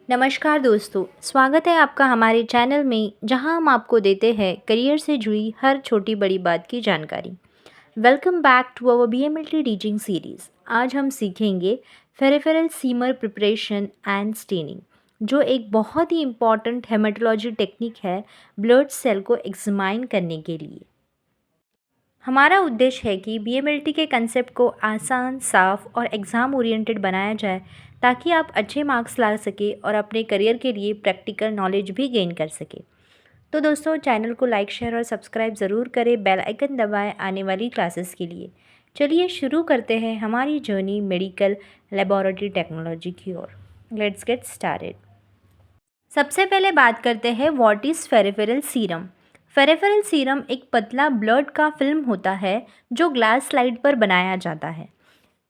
नमस्कार दोस्तों, स्वागत है आपका हमारे चैनल में जहां हम आपको देते हैं करियर से जुड़ी हर छोटी बड़ी बात की जानकारी। Welcome back to our BMLT teaching series. आज हम सीखेंगे peripheral smear preparation and staining, जो एक बहुत ही इम्पॉर्टेंट हेमेटोलॉजी टेक्निक है ब्लड सेल को एग्जामाइन करने के लिए। हमारा उद्देश्य है कि बीएमएलटी के कंसेप्ट को आसान, साफ और एग्ज़ाम ओरिएंटेड बनाया जाए ताकि आप अच्छे मार्क्स ला सके और अपने करियर के लिए प्रैक्टिकल नॉलेज भी गेन कर सके। तो दोस्तों, चैनल को लाइक, शेयर और सब्सक्राइब ज़रूर करें, बेल आइकन दबाएं आने वाली क्लासेस के लिए। चलिए शुरू करते हैं हमारी जर्नी मेडिकल लेबोरेटरी टेक्नोलॉजी की ओर। Let's get started. सबसे पहले बात करते हैं व्हाट इज़ फेरिफेरल सीरम। फेरिफेरल सीरम एक पतला ब्लड का फिल्म होता है जो ग्लास स्लाइड पर बनाया जाता है।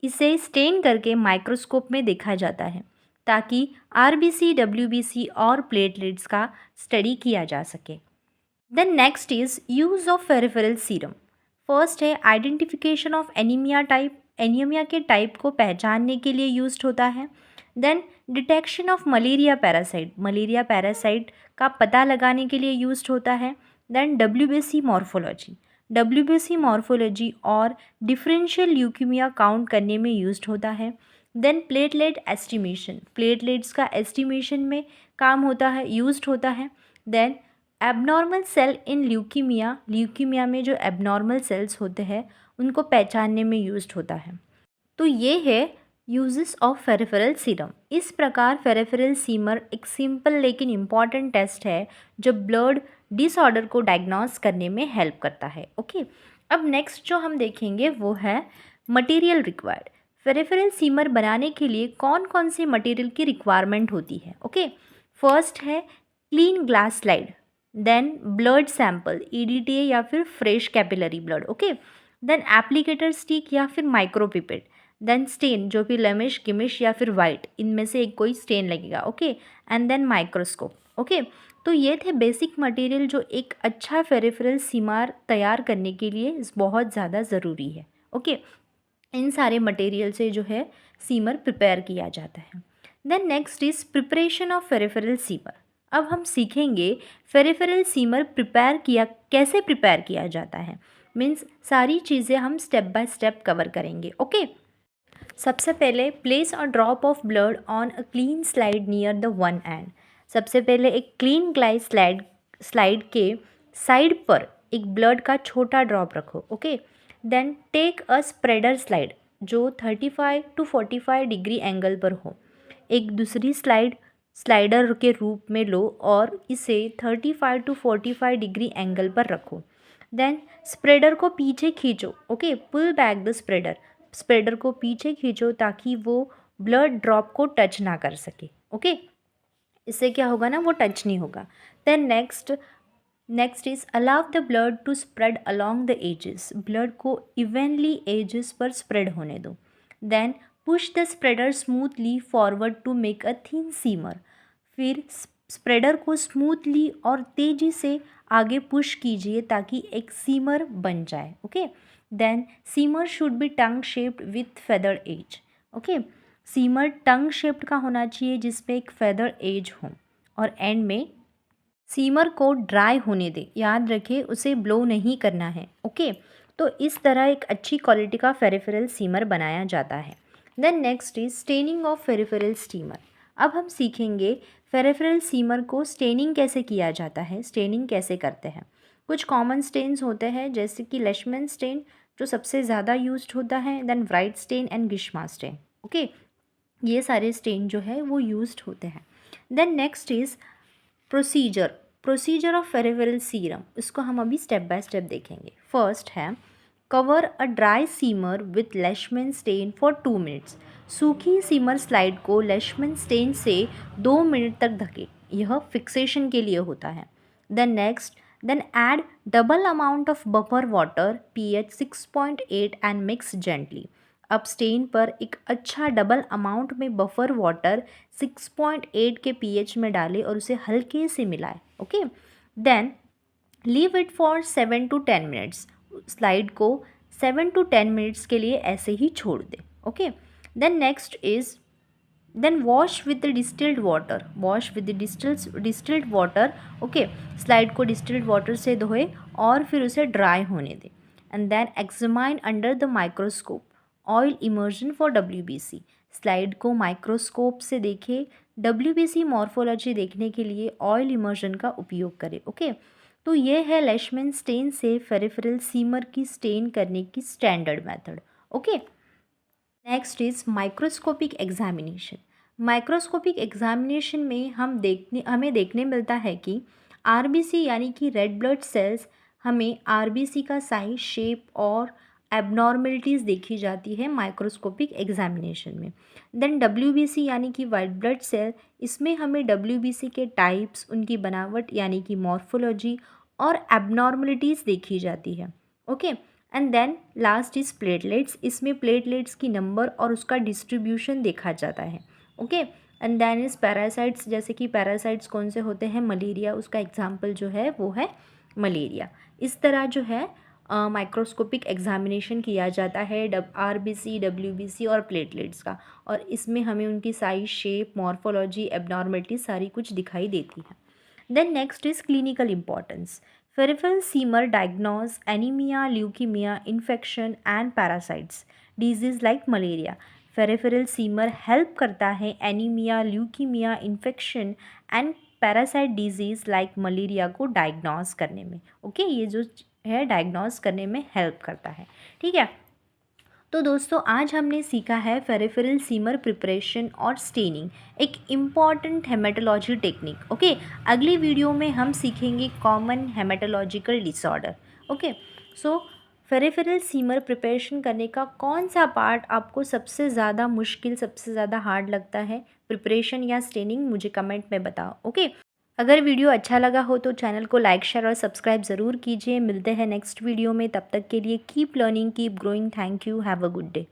इसे स्टेन करके माइक्रोस्कोप में देखा जाता है ताकि आरबीसी, डब्ल्यूबीसी और प्लेटलेट्स का स्टडी किया जा सके। Then next is use of peripheral serum. First है identification of anaemia type. Anaemia के टाइप को पहचानने के लिए यूज होता है। Then detection of malaria parasite. Malaria parasite का पता लगाने के लिए यूज होता है। Then WBC morphology. WBC morphology और डिफरेंशियल ल्यूकीमिया काउंट करने में यूज होता है। Then platelet estimation. प्लेटलेट्स का एस्टिमेशन में काम होता है, यूज होता है। देन एबनॉर्मल सेल इन ल्यूकीमिया। ल्यूकीमिया में जो एबनॉर्मल सेल्स होते हैं उनको पहचानने में यूज होता है। तो ये है यूजेस ऑफ फेरिफेरल सीरम। इस प्रकार फेरिफेरल सीमर एक सिंपल लेकिन इम्पॉर्टेंट टेस्ट है जो ब्लड डिसऑर्डर को डायग्नोस करने में हेल्प करता है। ओके, अब नेक्स्ट जो हम देखेंगे वो है मटेरियल रिक्वायर्ड। फेरिफेरल सीमर बनाने के लिए कौन कौन से मटेरियल की रिक्वायरमेंट होती है। ओके, फर्स्ट है clean glass slide. Then blood sample, EDTA या फिर fresh capillary blood. Okay, then applicator stick या फिर माइक्रोपिपेट। देन स्टेन, जो भी लेमिश, गिमिश या फिर वाइट, इनमें से एक कोई स्टेन लगेगा। Okay, and then microscope. Okay, तो ये थे बेसिक मटेरियल जो एक अच्छा फेरिफेरल सीमर तैयार करने के लिए बहुत ज़्यादा ज़रूरी है। ओके, इन सारे मटेरियल से जो है सीमर प्रिपेयर किया जाता है। Then next is preparation of peripheral smear. अब हम सीखेंगे फेरिफेरल सीमर कैसे प्रिपेयर किया जाता है। मीन्स सारी चीज़ें हम स्टेप बाय स्टेप कवर करेंगे। ओके, सबसे पहले place a drop of blood on a clean slide near the one end. सबसे पहले एक क्लीन ग्लास स्लाइड के साइड पर एक ब्लड का छोटा ड्रॉप रखो। Okay, then take a spreader slide जो 35 टू 45 डिग्री एंगल पर हो। एक दूसरी स्लाइडर के रूप में लो और इसे 35 टू 45 डिग्री एंगल पर रखो। देन स्प्रेडर को पीछे खींचो। Okay, pull back the spreader. Spreader को पीछे खींचो ताकि वो ब्लड ड्रॉप को टच ना कर सके। ओके, इससे क्या होगा ना, वो टच नहीं होगा। Then next is allow the blood to spread along the edges. Blood को इवनली एजेस पर स्प्रेड होने दो। Then push the spreader smoothly forward to make a thin smear. फिर स्प्रेडर को स्मूथली और तेज़ी से आगे पुश कीजिए ताकि एक सीमर बन जाए। Okay, then smear should be tongue shaped with feather edge. Okay, smear tongue shaped का होना चाहिए जिसमें एक फेदर एज हो। और एंड में सीमर को ड्राई होने दे, याद रखें उसे ब्लो नहीं करना है। ओके, तो इस तरह एक अच्छी क्वालिटी का फेरिफेरल सीमर बनाया जाता है। Then next is staining of peripheral smear. अब हम सीखेंगे फेरिफेरल सीमर को स्टेनिंग कैसे किया जाता है, स्टेनिंग कैसे करते हैं। कुछ कॉमन स्टेन्स होते हैं जैसे कि लेशमैन स्टेन जो सबसे ज़्यादा यूज होता है। देन व्राइट स्टेन एंड गिश्मा स्टेन। ओके, ये सारे स्टेन जो है वो यूज होते हैं। Then next is procedure of peripheral serum. इसको हम अभी स्टेप बाय स्टेप देखेंगे। फर्स्ट है cover a dry smear with Leishman stain for 2 minutes. सूखी सीमर स्लाइड को लेशमैन स्टेन से 2 मिनट तक ढके, यह फिक्सेशन के लिए होता है। Then add double amount of buffer water pH 6.8 and mix gently. अब स्टेन पर एक अच्छा डबल अमाउंट में बफर वाटर 6.8 के pH में डालें और उसे हल्के से मिलाएं। Okay, then leave it for 7 to 10 minutes. Slide को 7 टू 10 मिनट्स के लिए ऐसे ही छोड़ दें। Okay, then next is then wash with the distilled water, wash with the distilled water, okay. Slide को डिस्टिल्ड वाटर से धोए और फिर उसे ड्राई होने दें। And then examine under the microscope oil immersion for WBC, slide को microscope से देखें, WBC मॉर्फोलॉजी देखने के लिए ऑयल इमर्जन का उपयोग करें, ओके। तो ये है लेशमैन स्टेन से फेरिफेरल सीमर की स्टेन करने की standard method, okay. Next is microscopic examination. Microscopic examination में हमें देखने मिलता है कि RBC यानी कि रेड ब्लड सेल्स, हमें RBC का साइज, शेप और एबनॉर्मलिटीज़ देखी जाती है माइक्रोस्कोपिक एग्जामिनेशन में। देन WBC यानी कि वाइट ब्लड सेल, इसमें हमें WBC के टाइप्स, उनकी बनावट यानी कि मॉर्फोलॉजी और एबनॉर्मलिटीज़ देखी जाती है, okay. And then last is platelets, इसमें प्लेटलेट्स की नंबर और उसका डिस्ट्रीब्यूशन देखा जाता है, okay. And then is parasites, जैसे कि पैरासाइट्स कौन से होते हैं, मलेरिया, उसका एग्जाम्पल जो है वो है मलेरिया। इस तरह जो है माइक्रोस्कोपिक एग्जामिनेशन किया जाता है RBC, WBC और प्लेटलेट्स का, और इसमें हमें उनकी साइज, शेप, मॉर्फोलॉजी, एबनॉर्मलिटी सारी कुछ दिखाई देती है। Then next is clinical importance. Peripheral semer diagnose anemia, leukemia, infection and parasites. Disease like malaria. Peripheral semer help करता है anaemia, leukaemia, infection and parasite disease like malaria को diagnose करने में, ओके। ये जो है डायग्नोस करने में हेल्प करता है, ठीक है। तो दोस्तों आज हमने सीखा है फेरिफेरल सीमर प्रिपरेशन और स्टेनिंग, एक इम्पॉर्टेंट हेमेटोलॉजी टेक्निक, ओके। अगली वीडियो में हम सीखेंगे कॉमन हेमेटोलॉजिकल डिसऑर्डर, ओके। सो फेरिफेरल सीमर प्रिपरेशन करने का कौन सा पार्ट आपको सबसे ज़्यादा मुश्किल, सबसे ज़्यादा हार्ड लगता है, प्रिपरेशन या स्टेनिंग, मुझे कमेंट में बताओ, ओके। अगर वीडियो अच्छा लगा हो तो चैनल को लाइक, शेयर और सब्सक्राइब ज़रूर कीजिए। मिलते हैं नेक्स्ट वीडियो में, तब तक के लिए keep learning, keep growing. Thank you, have a good day.